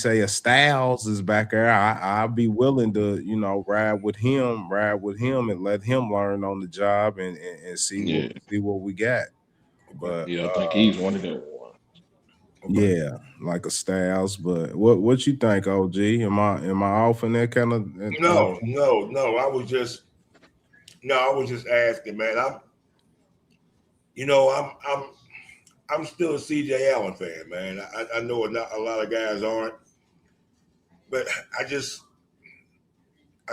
say a Styles is back there, I'll be willing to, ride with him, and let him learn on the job, and Yeah, see what we got. Okay. But yeah, I think he's one of them. Okay. yeah, like a Styles. But what you think, OG? Am I off in that kind of? No. I was just asking, man. I'm still a CJ Allen fan, man. I know a lot of guys aren't, but I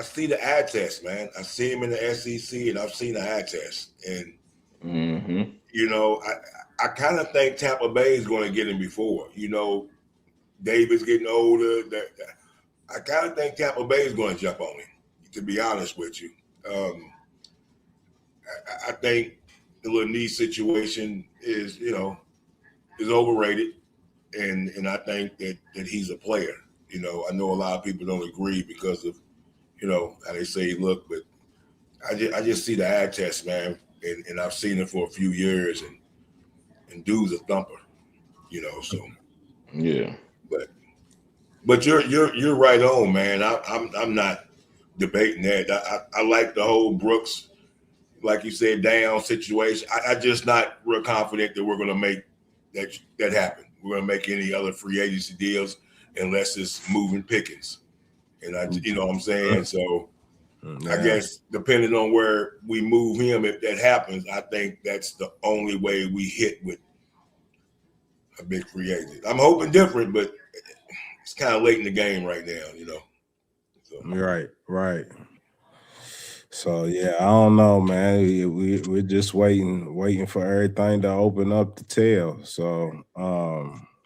see the eye test, man. I see him in the SEC, and I've seen the eye test, and Mm-hmm. I kind of think Tampa Bay is going to get him before. David's getting older. I kind of think Tampa Bay is going to jump on him. To be honest with you, I think the little knee situation is overrated, and I think that he's a player. I know a lot of people don't agree because of how they say he look, but I just see the eye test, man, and I've seen it for a few years, and dude's a thumper, So, Yeah. but you're right on, man. I'm not debating that. I like the whole Brooks, like you said, down situation. I just not real confident that we're going to make that happen. We're going to make any other free agency deals unless it's moving Pickens. And you know what I'm saying? So I guess depending on where we move him, if that happens, I think that's the only way we hit with a big free agent. I'm hoping different, but it's kind of late in the game right now, So. Right. So yeah, I don't know, man. We're just waiting for everything to open up to tell. So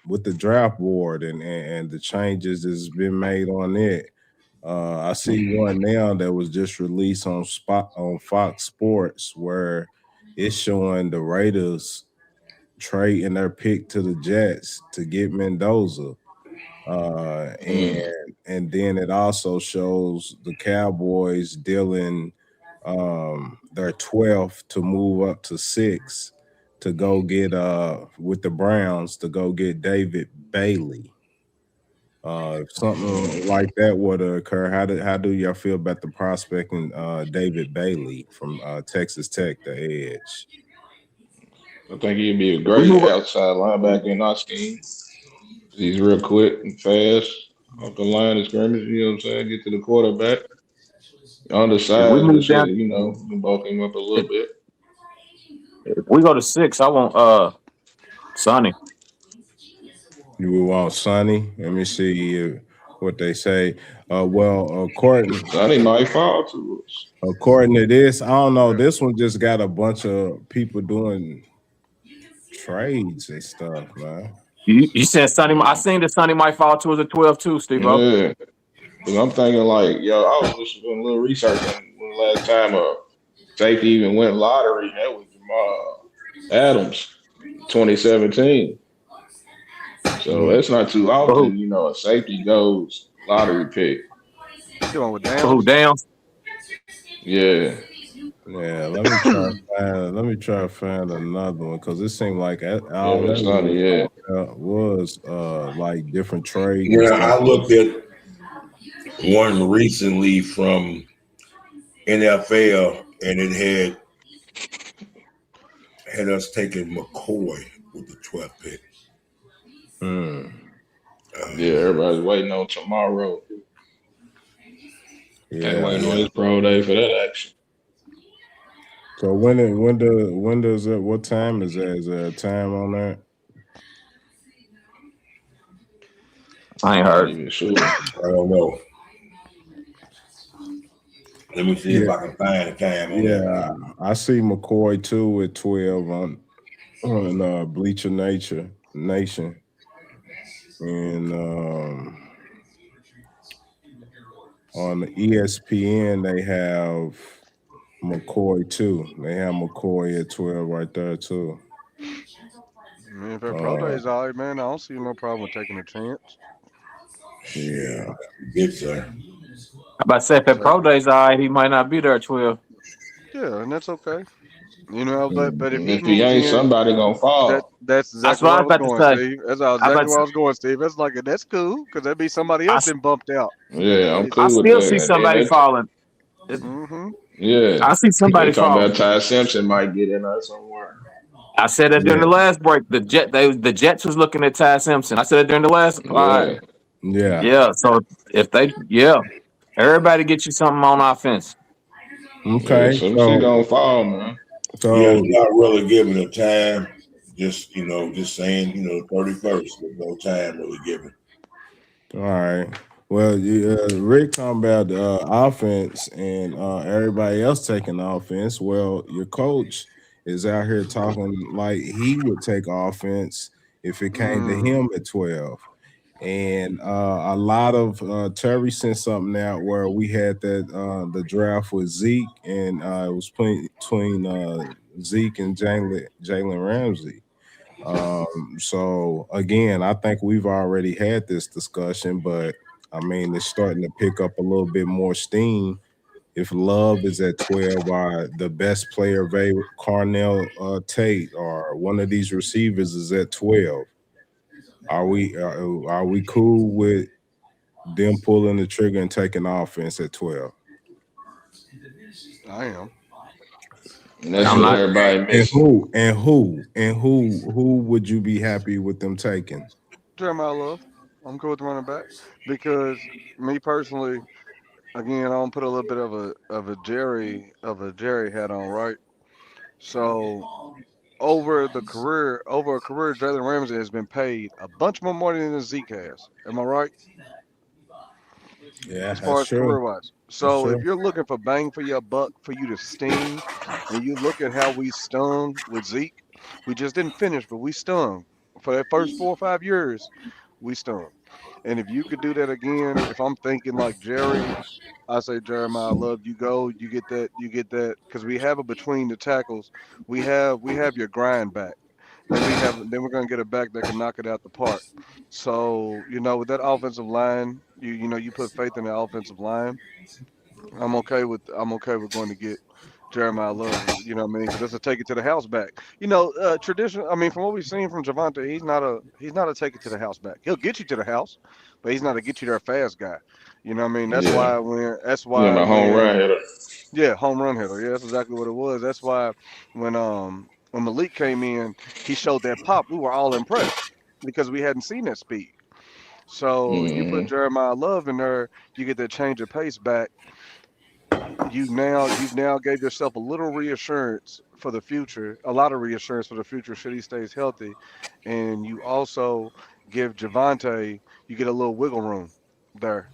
with the draft board and the changes that's been made on it, I see one now that was just released on Fox Sports where it's showing the Raiders trading their pick to the Jets to get Mendoza. And then it also shows the Cowboys dealing their 12th to move up to 6 to go get with the Browns to go get David Bailey. If something like that were to occur, how do y'all feel about the prospecting David Bailey from Texas Tech, the edge? I think he'd be a We great move up. outside linebacker in our scheme. He's real quick and fast off the line of scrimmage. You know what I'm saying? Get to the quarterback. On the If we side, move just down, can bulk him up a if, little bit. if we go to 6, I want Sonny. You would want Sonny. Let me see what they say. Well, Sonny might fall to us. according to this, I don't know. This one just got a bunch of people doing trades and stuff, man. You said Sonny. I seen that Sonny might fall to us at 12 too, Steve O. Yeah. Because I'm thinking like, I was just doing a little research on when the last time safety even went lottery. That was Jamal Adams, 2017. So that's not too For who? often, a safety goes lottery pick. Going with For who? Downs. Downs. Yeah. Yeah, let me try to find another one because it seemed like Yeah, all but that Sonny, yeah. was like different trades and Yeah, stuff. I looked at one recently from NFL, and it had us taking McCoy with the 12th pick. Yeah, everybody's waiting on tomorrow. They Yeah. waiting on his pro day for that action. So when does it? What time is that? Is there a time on that? I ain't I'm not heard. even sure. I don't know. Let me see if Yeah, I can find a time on yeah. that. I see McCoy too at 12 on Bleacher Nation, and on ESPN they have McCoy too. They have McCoy at 12 right there too. I mean, if that pro Uh, day's all right, man, I don't see no problem with taking a chance. Shit, yeah. good sir. I about to say if that Take, pro day's all right, he might not be there at 12. yeah, and that's okay. You know, but if And he if he moves ain't, in, somebody gonna fall. that's That's exactly what where I I was was about to going, say. Steve. That's exactly where I was going, Steve. It's like that's cool because that'd be somebody I, else then bumped out. Yeah, I'm It, I cool with still see that. And then somebody they, falling. mm-hmm. yeah, I see they somebody talking falling. about Ty Simpson might get in there somewhere. I said that during Yeah, the last break. The Jets was looking at Ty Simpson. I said it during the last. All right, Yeah, yeah. yeah. So if they, yeah, everybody get you something on offense. yeah. Okay, Some shit so gonna fall, man. Yeah, so they're not really giving a time. Just just saying, 31st with no time really given. all right. Well, Rick talking about offense and everybody else taking offense. Well, your coach is out here talking like he would take offense if it came to Mm. him at 12. And a lot of Terry sent something out where we had that the draft with Zeke, and it was between Zeke and Jalen Ramsey. So again, I think we've already had this discussion, but I mean it's starting to pick up a little bit more steam. If Love is at 12, or the best player available, Carnell Tate, or one of these receivers is at 12, are we cool with them pulling the trigger and taking offense at 12? I am. And that's I'm what And not. everybody and missing. who would you be happy with them taking? Jeremiah Love. I'm cool with the running back because me personally, again, I don't put a little bit of a Jerry hat on, right? So over a career, Jalen Ramsey has been paid a bunch more money than Zeke has. Am I right? Yeah, As far that's as true. career wise. That's So if true. you're looking for bang for your buck for you to sting, and you look at how we stung with Zeke, we just didn't finish, but we stung for that first 4 or 5 years. We stung, and if you could do that again, if I'm thinking like Jerry, I say Jeremiah Love, you go, you get that, because we have it between the tackles. We have your grind back. Then we're gonna get a back that can knock it out the park. So, with that offensive line, you put faith in the offensive line. I'm okay with going to get Jeremiah Love, you know what I mean? Because that's a take it to the house back. Tradition. I mean, from what we've seen from Javante, he's not a take it to the house back. He'll get you to the house, but he's not a get you there fast guy. You know what I mean? That's Yeah, why when that's yeah, why my home run when hitter. yeah, home run hitter. Yeah, that's exactly what it was. That's why when Malik came in, he showed that pop. We were all impressed because we hadn't seen that speed. So you put Hmm. Jeremiah Love in there, you get that change of pace back. You've now gave yourself a little reassurance for the future, a lot of reassurance for the future should he stays healthy, and you also give Javante, you get a little wiggle room there.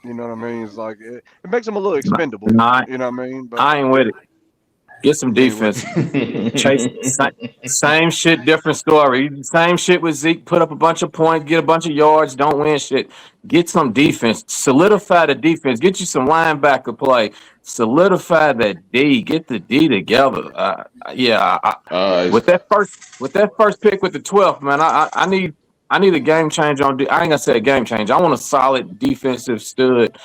You know what I mean? It's like it makes him a little expendable. Not. You know what I mean? But I ain't with it. Get some you ain't with it. defense. Chase, same shit, different story. Same shit with Zeke. Put up a bunch of points, get a bunch of yards, don't win shit. Get some defense. Solidify the defense. Get you some linebacker play. Solidify that D. Get the D together. Yeah. uh, With that first pick with the 12th, man, I need a game change on. I ain't gonna say a game change. I want a solid defensive stud.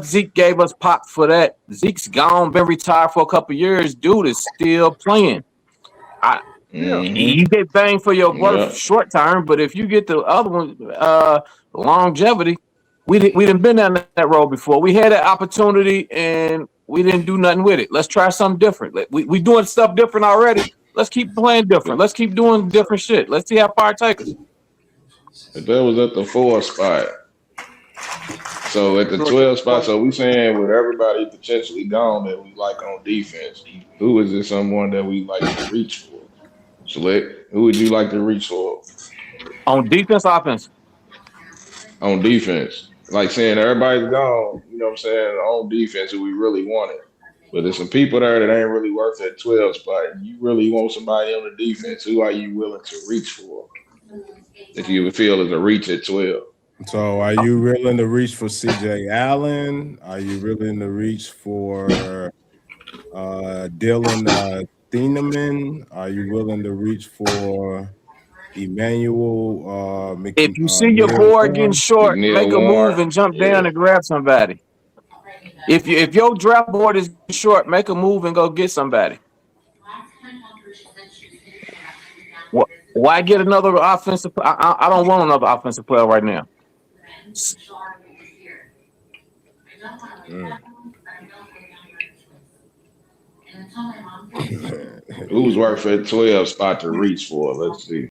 Zeke gave us pop for that. Zeke's gone, been retired for a couple years. Dude is still playing. I hmm. You get bang for your buck Yeah, short term, but if you get the other one, longevity, we didn't been down that road before. We had that opportunity and we didn't do nothing with it. Let's try something different. We doing stuff different already. Let's keep playing but, different. Let's keep doing different shit. Let's see how far it takes us. but that was at the 4 spot. So at the Short term 12 spot, plan. so we saying with everybody potentially gone that we like on defense, who is this someone that we like to reach for? Select. Who would you like to reach for On defense, offense. on defense? Like saying everybody's gone, you know what I'm saying, on defense who we really wanted. But there's some people there that ain't really worth that 12 spot. And you really want somebody on the defense. Who are you willing to reach for if you feel is a reach at 12? So are you willing to reach for CJ Allen? Are you willing to reach for Dylan Thieneman? Are you willing to reach for Emmanuel If you see your Neil board getting Warren? short, McNeil make a move Warren. and jump Yeah. down and grab somebody. If your draft board is short, make a move and go get somebody. Why get another offensive? I don't want another offensive player right now. Mm. Who's worth at 12 spot to reach for? Let's see.